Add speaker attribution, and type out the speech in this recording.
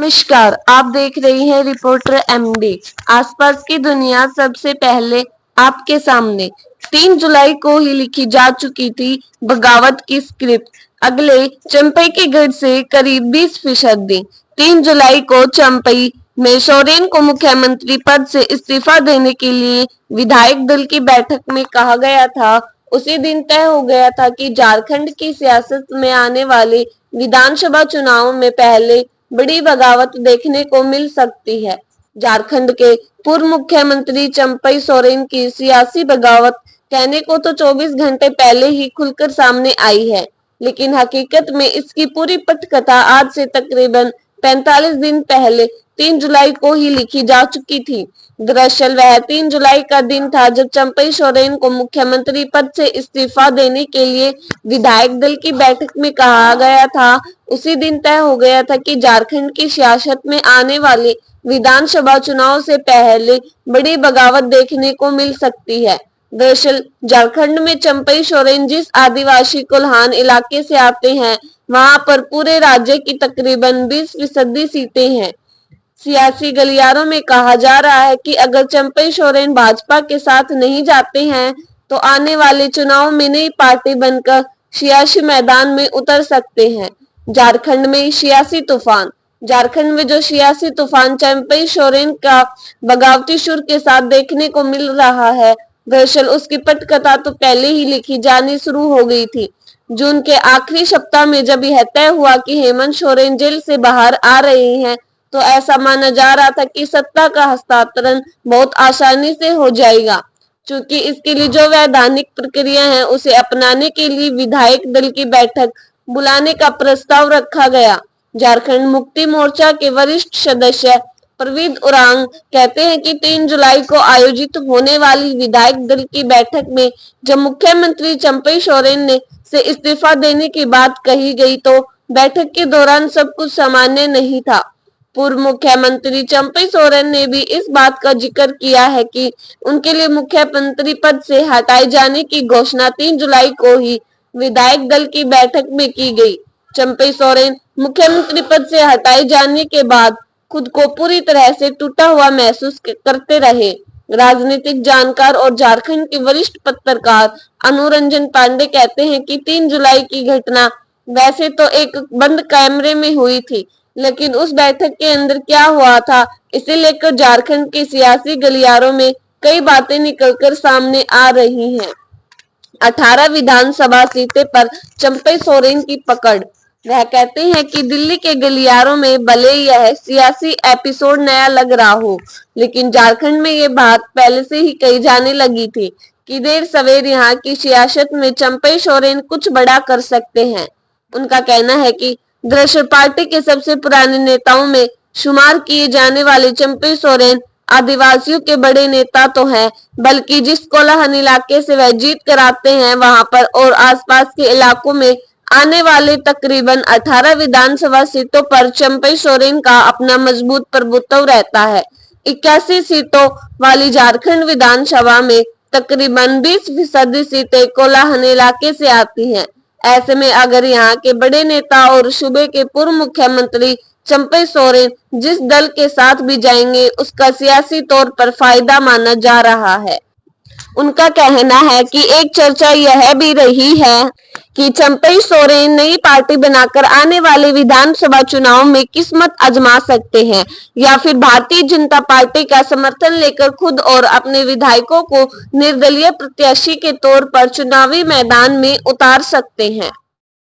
Speaker 1: नमस्कार, आप देख रही हैं रिपोर्टर एमडी। आसपास की दुनिया सबसे पहले आपके सामने। 3 जुलाई को ही लिखी जा चुकी थी बगावत की स्क्रिप्ट। अगले चंपई के गढ़ से करीब 20%। 3 जुलाई को चंपई में सोरेन को मुख्यमंत्री पद से इस्तीफा देने के लिए विधायक दल की बैठक में कहा गया था। उसी दिन तय हो गया था कि झारखंड की सियासत में आने वाले विधानसभा चुनाव में पहले बड़ी बगावत देखने को मिल सकती है। झारखंड के पूर्व मुख्यमंत्री चंपई सोरेन की सियासी बगावत कहने को तो 24 घंटे पहले ही खुलकर सामने आई है, लेकिन हकीकत में इसकी पूरी पटकथा आज से तकरीबन 45 दिन पहले 3 जुलाई को ही लिखी जा चुकी थी। दरअसल वह 3 जुलाई का दिन था जब चंपई सोरेन को मुख्यमंत्री पद से इस्तीफा देने के लिए विधायक दल की बैठक में कहा गया था। उसी दिन तय हो गया था कि झारखंड की सियासत में आने वाले विधानसभा चुनाव से पहले बड़ी बगावत देखने को मिल सकती है। दरअसल झारखंड में चंपई सोरेन जिस आदिवासी कोल्हान इलाके से आते हैं, वहां पर पूरे राज्य की तकरीबन 20% सीटें हैं। सियासी गलियारों में कहा जा रहा है कि अगर चंपई सोरेन भाजपा के साथ नहीं जाते हैं तो आने वाले चुनाव में नई पार्टी बनकर सियासी मैदान में उतर सकते हैं। झारखंड में सियासी तूफान। झारखंड में जो सियासी तूफान चंपई सोरेन का बगावती सुर के साथ देखने को मिल रहा है, दरअसल उसकी पटकथा तो पहले ही लिखी जानी शुरू हो गई थी। जून के आखिरी सप्ताह में जब यह तय हुआ कि हेमंत सोरेन जेल से बाहर आ रहे हैं, तो ऐसा माना जा रहा था कि सत्ता का हस्तांतरण बहुत आसानी से हो जाएगा, क्योंकि इसके लिए जो वैधानिक प्रक्रिया है उसे अपनाने के लिए विधायक दल की बैठक बुलाने का प्रस्ताव रखा गया। झारखंड मुक्ति मोर्चा के वरिष्ठ सदस्य प्रवीद उरांग कहते हैं कि 3 जुलाई को आयोजित होने वाली विधायक दल की बैठक में जब मुख्यमंत्री चंपई सोरेन से इस्तीफा देने की बात कही गई तो बैठक के दौरान सब कुछ सामान्य नहीं था। पूर्व मुख्यमंत्री चंपई सोरेन ने भी इस बात का जिक्र किया है कि उनके लिए मुख्यमंत्री पद से हटाए जाने की घोषणा 3 जुलाई को ही विधायक दल की बैठक में की गई। चंपई सोरेन मुख्यमंत्री पद से हटाए जाने के बाद खुद को पूरी तरह से टूटा हुआ महसूस करते रहे। राजनीतिक जानकार और झारखंड के वरिष्ठ पत्रकार अनुरंजन पांडे कहते हैं कि 3 जुलाई की घटना वैसे तो एक बंद कैमरे में हुई थी, लेकिन उस बैठक के अंदर क्या हुआ था, इसे लेकर झारखंड के सियासी गलियारों में कई बातें निकलकर सामने आ रही हैं। 18 विधानसभा सीटें पर चंपई सोरेन की पकड़। वह कहते हैं कि दिल्ली के गलियारों में भले यह सियासी एपिसोड नया लग रहा हो, लेकिन झारखंड में ये बात पहले से ही कही जाने लगी थी कि देर सवेर यहाँ की सियासत में चंपई सोरेन कुछ बड़ा कर सकते हैं। उनका कहना है कि दरअसल पार्टी के सबसे पुराने नेताओं में शुमार किए जाने वाले चंपई सोरेन आदिवासियों के बड़े नेता तो हैं, बल्कि जिस कोल्हान इलाके से वह जीत कर आते हैं वहां पर और आसपास के इलाकों में आने वाले तकरीबन 18 विधानसभा सीटों पर चंपई सोरेन का अपना मजबूत प्रभुत्व रहता है। 81 सीटों वाली झारखंड विधानसभा में तकरीबन 20% सीटें कोल्हान इलाके से आती हैं। ऐसे में अगर यहाँ के बड़े नेता और सूबे के पूर्व मुख्यमंत्री चंपई सोरेन जिस दल के साथ भी जाएंगे, उसका सियासी तौर पर फायदा माना जा रहा है। उनका कहना है कि एक चर्चा यह भी रही है कि चंपई सोरेन नई पार्टी बनाकर आने वाले विधानसभा चुनाव में किस्मत आजमा सकते हैं या फिर भारतीय जनता पार्टी का समर्थन लेकर खुद और अपने विधायकों को निर्दलीय प्रत्याशी के तौर पर चुनावी मैदान में उतार सकते हैं।